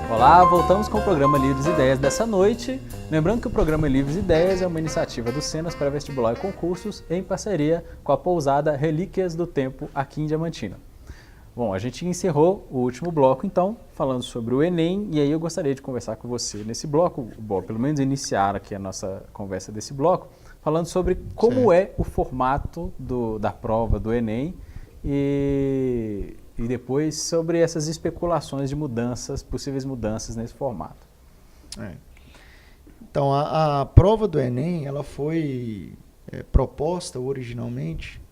Olá, voltamos com o programa Livres Ideias dessa noite. Lembrando que o programa Livres Ideias é uma iniciativa do Senas Pré-Vestibular e Concursos em parceria com a pousada Relíquias do Tempo aqui em Diamantina. Bom, a gente encerrou o último bloco, então, falando sobre o Enem, e aí eu gostaria de conversar com você nesse bloco, pelo menos iniciar aqui a nossa conversa desse bloco, falando sobre como é o formato da prova do Enem e depois sobre essas especulações de mudanças, possíveis mudanças nesse formato. Então, a prova do Enem, ela foi proposta originalmente,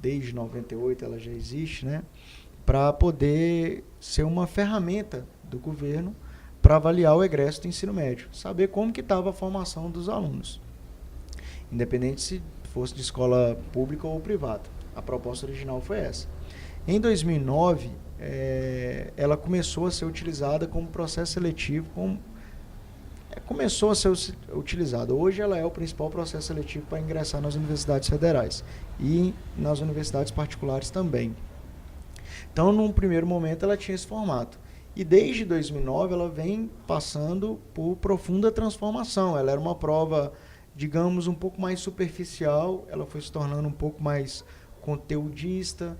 desde 98 ela já existe, né, para poder ser uma ferramenta do governo para avaliar o egresso do ensino médio, saber como que estava a formação dos alunos, independente se fosse de escola pública ou privada. A proposta original foi essa. Em 2009, ela começou a ser utilizada como processo seletivo, começou a ser utilizada. Hoje ela é o principal processo seletivo para ingressar nas universidades federais e nas universidades particulares também. Então, num primeiro momento, ela tinha esse formato. E desde 2009, ela vem passando por profunda transformação. Ela era uma prova, digamos, um pouco mais superficial, ela foi se tornando um pouco mais conteudista,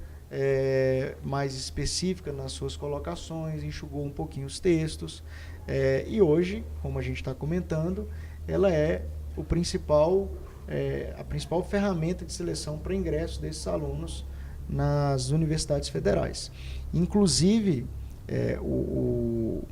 mais específica nas suas colocações, enxugou um pouquinho os textos, e hoje, como a gente está comentando, ela é a principal ferramenta de seleção para ingresso desses alunos nas universidades federais. Inclusive, o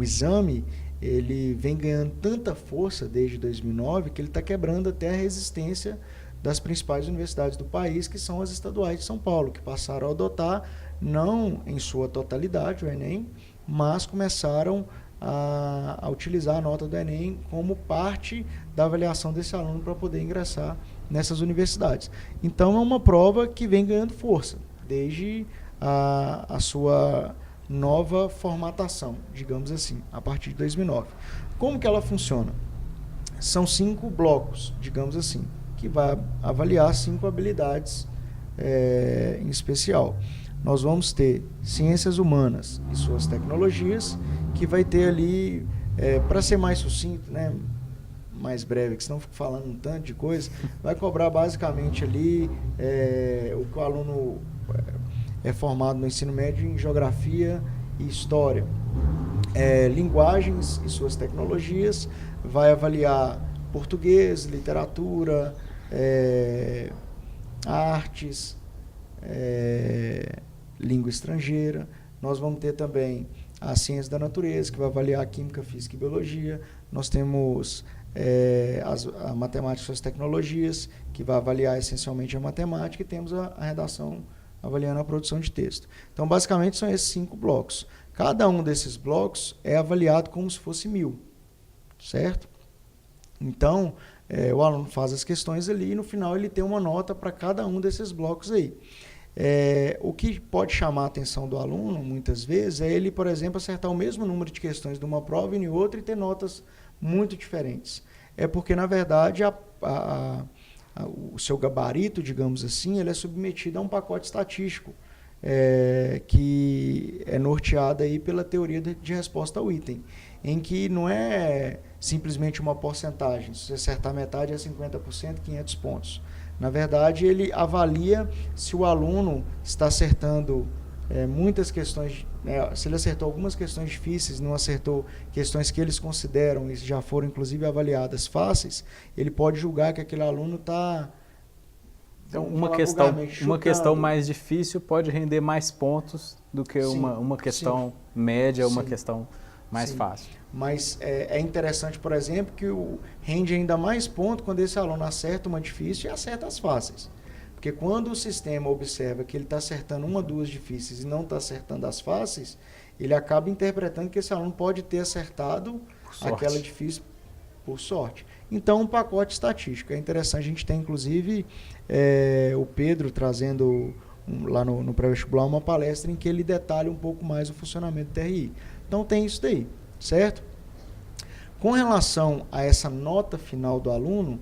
exame ele vem ganhando tanta força desde 2009 que ele está quebrando até a resistência das principais universidades do país, que são as estaduais de São Paulo, que passaram a adotar, não em sua totalidade, o Enem, mas começaram a utilizar a nota do Enem como parte da avaliação desse aluno para poder ingressar nessas universidades. Então, é uma prova que vem ganhando força, desde a sua nova formatação, digamos assim, a partir de 2009. Como que ela funciona? São 5 blocos, digamos assim, que vai avaliar 5 habilidades em especial. Nós vamos ter ciências humanas e suas tecnologias, que vai ter ali, para ser mais sucinto, né, mais breve, que senão eu fico falando um tanto de coisa, vai cobrar basicamente ali o que o aluno é formado no ensino médio em geografia e história. Linguagens e suas tecnologias, vai avaliar português, literatura, artes, língua estrangeira. Nós vamos ter também a ciência da natureza, que vai avaliar a química, física e biologia. Nós temos a matemática e suas tecnologias, que vai avaliar essencialmente a matemática, e temos a redação avaliando a produção de texto. Então, basicamente, são esses 5 blocos. Cada um desses blocos é avaliado como se fosse 1000, certo? Então, o aluno faz as questões ali e no final ele tem uma nota para cada um desses blocos aí. O que pode chamar a atenção do aluno, muitas vezes, é ele, por exemplo, acertar o mesmo número de questões de uma prova e em outra e ter notas muito diferentes. É porque, na verdade, o seu gabarito, digamos assim, ele é submetido a um pacote estatístico, que é norteado aí pela teoria de resposta ao item, em que não é simplesmente uma porcentagem. Se você acertar metade é 50%, 500 pontos. Na verdade, ele avalia se o aluno está acertando muitas questões, se ele acertou algumas questões difíceis, não acertou questões que eles consideram e já foram inclusive avaliadas fáceis, ele pode julgar que aquele aluno está... Então, uma questão mais difícil pode render mais pontos do que uma questão média ou uma questão mais fácil. Mas é interessante, por exemplo, que rende ainda mais ponto quando esse aluno acerta uma difícil e acerta as fáceis. Porque quando o sistema observa que ele está acertando uma, 2 difíceis e não está acertando as fáceis, ele acaba interpretando que esse aluno pode ter acertado aquela difícil por sorte. Então, um pacote estatístico. É interessante, a gente tem, inclusive, o Pedro trazendo lá no pré-vestibular uma palestra em que ele detalha um pouco mais o funcionamento do TRI. Então, tem isso daí, certo? Com relação a essa nota final do aluno,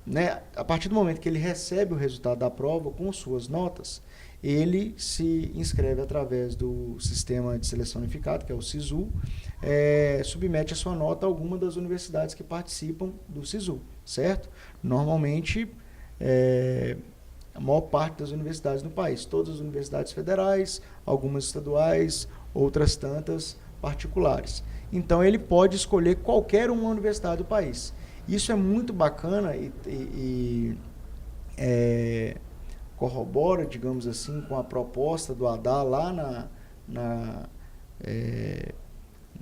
né, a partir do momento que ele recebe o resultado da prova com suas notas, ele se inscreve através do Sistema de Seleção Unificado, que é o SISU, submete a sua nota a alguma das universidades que participam do SISU, certo? Normalmente, a maior parte das universidades no país, todas as universidades federais, algumas estaduais, outras tantas particulares. Então, ele pode escolher qualquer uma universidade do país. Isso é muito bacana e corrobora, digamos assim, com a proposta do Haddad lá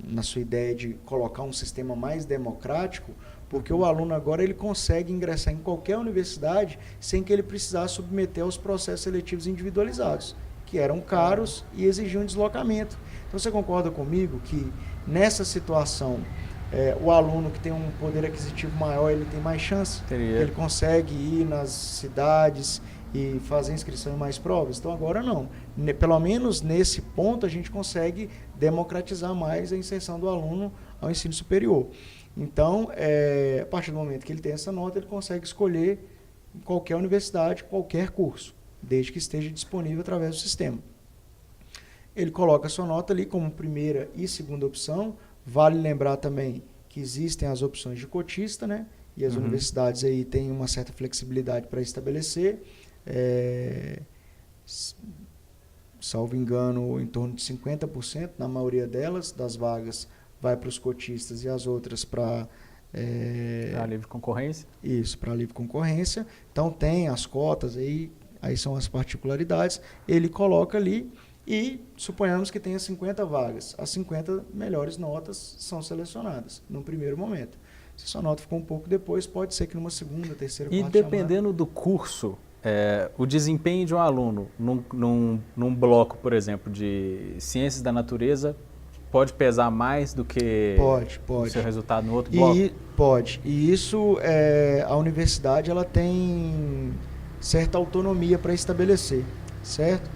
na sua ideia de colocar um sistema mais democrático, porque o aluno agora ele consegue ingressar em qualquer universidade sem que ele precisasse submeter aos processos seletivos individualizados, que eram caros e exigiam deslocamento. Então, você concorda comigo que nessa situação o aluno que tem um poder aquisitivo maior, ele tem mais chance? Ele consegue ir nas cidades e fazer inscrição em mais provas? Então, agora não. Pelo menos nesse ponto, a gente consegue democratizar mais a inserção do aluno ao ensino superior. Então, a partir do momento que ele tem essa nota, ele consegue escolher em qualquer universidade, qualquer curso, desde que esteja disponível através do sistema. Ele coloca a sua nota ali como primeira e segunda opção. Vale lembrar também que existem as opções de cotista, né? E as universidades aí têm uma certa flexibilidade para estabelecer. Salvo engano, em torno de 50%, na maioria delas, das vagas, vai para os cotistas e as outras para... Para livre concorrência? Isso, para livre concorrência. Então, tem as cotas, aí são as particularidades. Ele coloca ali e suponhamos que tenha 50 vagas. As 50 melhores notas são selecionadas num primeiro momento. Se sua nota ficou um pouco depois, pode ser que numa segunda, terceira, quarta chamada. E dependendo do curso, o desempenho de um aluno num bloco, por exemplo, de ciências da natureza, pode pesar mais do que o seu resultado no outro bloco? Pode. E isso, a universidade ela tem certa autonomia para estabelecer, certo?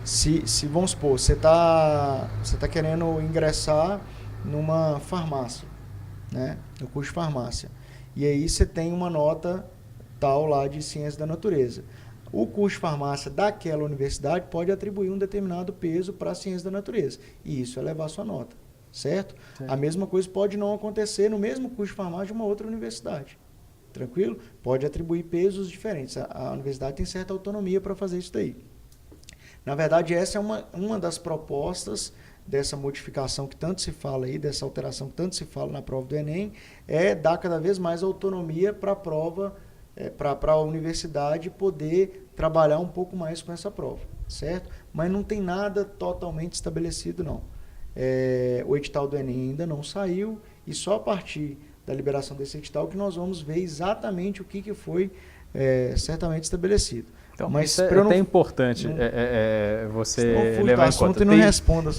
Se vamos supor, você tá querendo ingressar numa farmácia, né? No curso de farmácia. E aí você tem uma nota tal lá de ciência da natureza. O curso de farmácia daquela universidade pode atribuir um determinado peso para a ciência da natureza. E isso é levar a sua nota, certo? A mesma coisa pode não acontecer no mesmo curso de farmácia de uma outra universidade. Tranquilo? Pode atribuir pesos diferentes. A universidade tem certa autonomia para fazer isso daí. Na verdade, essa é uma das propostas dessa modificação que tanto se fala aí, dessa alteração que tanto se fala na prova do Enem, dar cada vez mais autonomia para a prova, para a universidade poder trabalhar um pouco mais com essa prova, certo? Mas não tem nada totalmente estabelecido, não. O edital do Enem ainda não saiu e só a partir da liberação desse edital que nós vamos ver exatamente o que foi certamente estabelecido. Então, mas isso é até importante você levar em conta. E não responda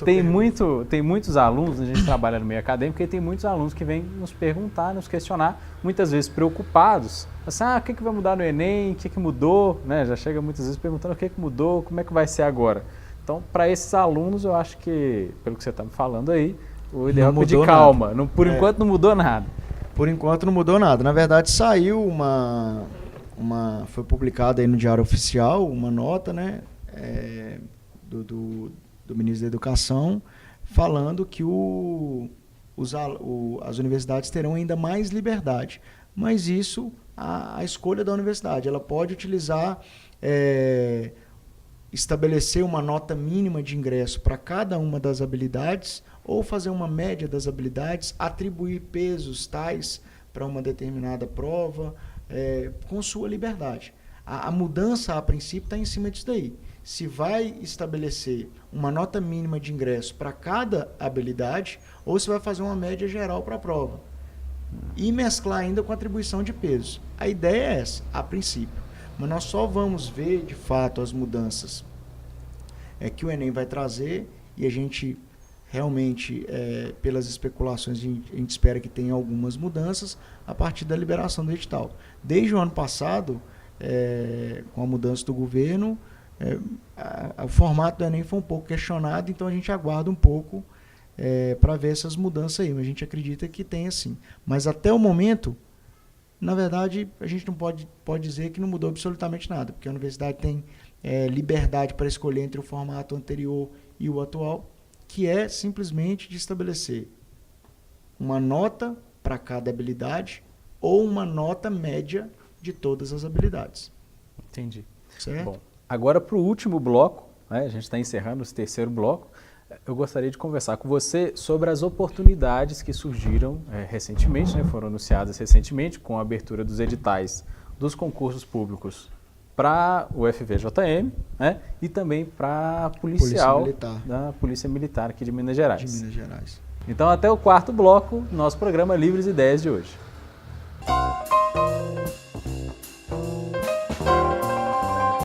tem muitos alunos, a gente trabalha no meio acadêmico, e tem muitos alunos que vêm nos perguntar, nos questionar, muitas vezes preocupados. Assim, o que vai mudar no Enem, o que mudou? Né? Já chega muitas vezes perguntando o que mudou, como é que vai ser agora. Então, para esses alunos, eu acho que, pelo que você está me falando aí, o ideal é pedir calma. Por enquanto não mudou nada. Por enquanto não mudou nada. Na verdade, saiu foi publicada aí no Diário Oficial uma nota, né, do ministro da Educação falando que as universidades terão ainda mais liberdade. Mas isso, a escolha da universidade. Ela pode utilizar, estabelecer uma nota mínima de ingresso para cada uma das habilidades ou fazer uma média das habilidades, atribuir pesos tais para uma determinada prova, com sua liberdade. A mudança, a princípio, está em cima disso daí. Se vai estabelecer uma nota mínima de ingresso para cada habilidade ou se vai fazer uma média geral para a prova. E mesclar ainda com atribuição de pesos. A ideia é essa, a princípio. Mas nós só vamos ver, de fato, as mudanças que o Enem vai trazer e a gente realmente, pelas especulações, a gente espera que tenha algumas mudanças a partir da liberação do edital. Desde o ano passado, com a mudança do governo, o formato do Enem foi um pouco questionado, então a gente aguarda um pouco para ver essas mudanças aí. Mas a gente acredita que tenha sim. Mas até o momento, Na verdade, a gente não pode dizer que não mudou absolutamente nada, porque a universidade tem liberdade para escolher entre o formato anterior e o atual, que é simplesmente de estabelecer uma nota para cada habilidade ou uma nota média de todas as habilidades. Entendi. Certo? Bom, agora para o último bloco, né, a gente está encerrando esse terceiro bloco, eu gostaria de conversar com você sobre as oportunidades que surgiram recentemente, né, foram anunciadas recentemente com a abertura dos editais dos concursos públicos para o FVJM, né, e também para policial da Polícia Militar aqui de Minas Gerais. De Minas Gerais. Então, até o quarto bloco do nosso programa Livres Ideias de hoje.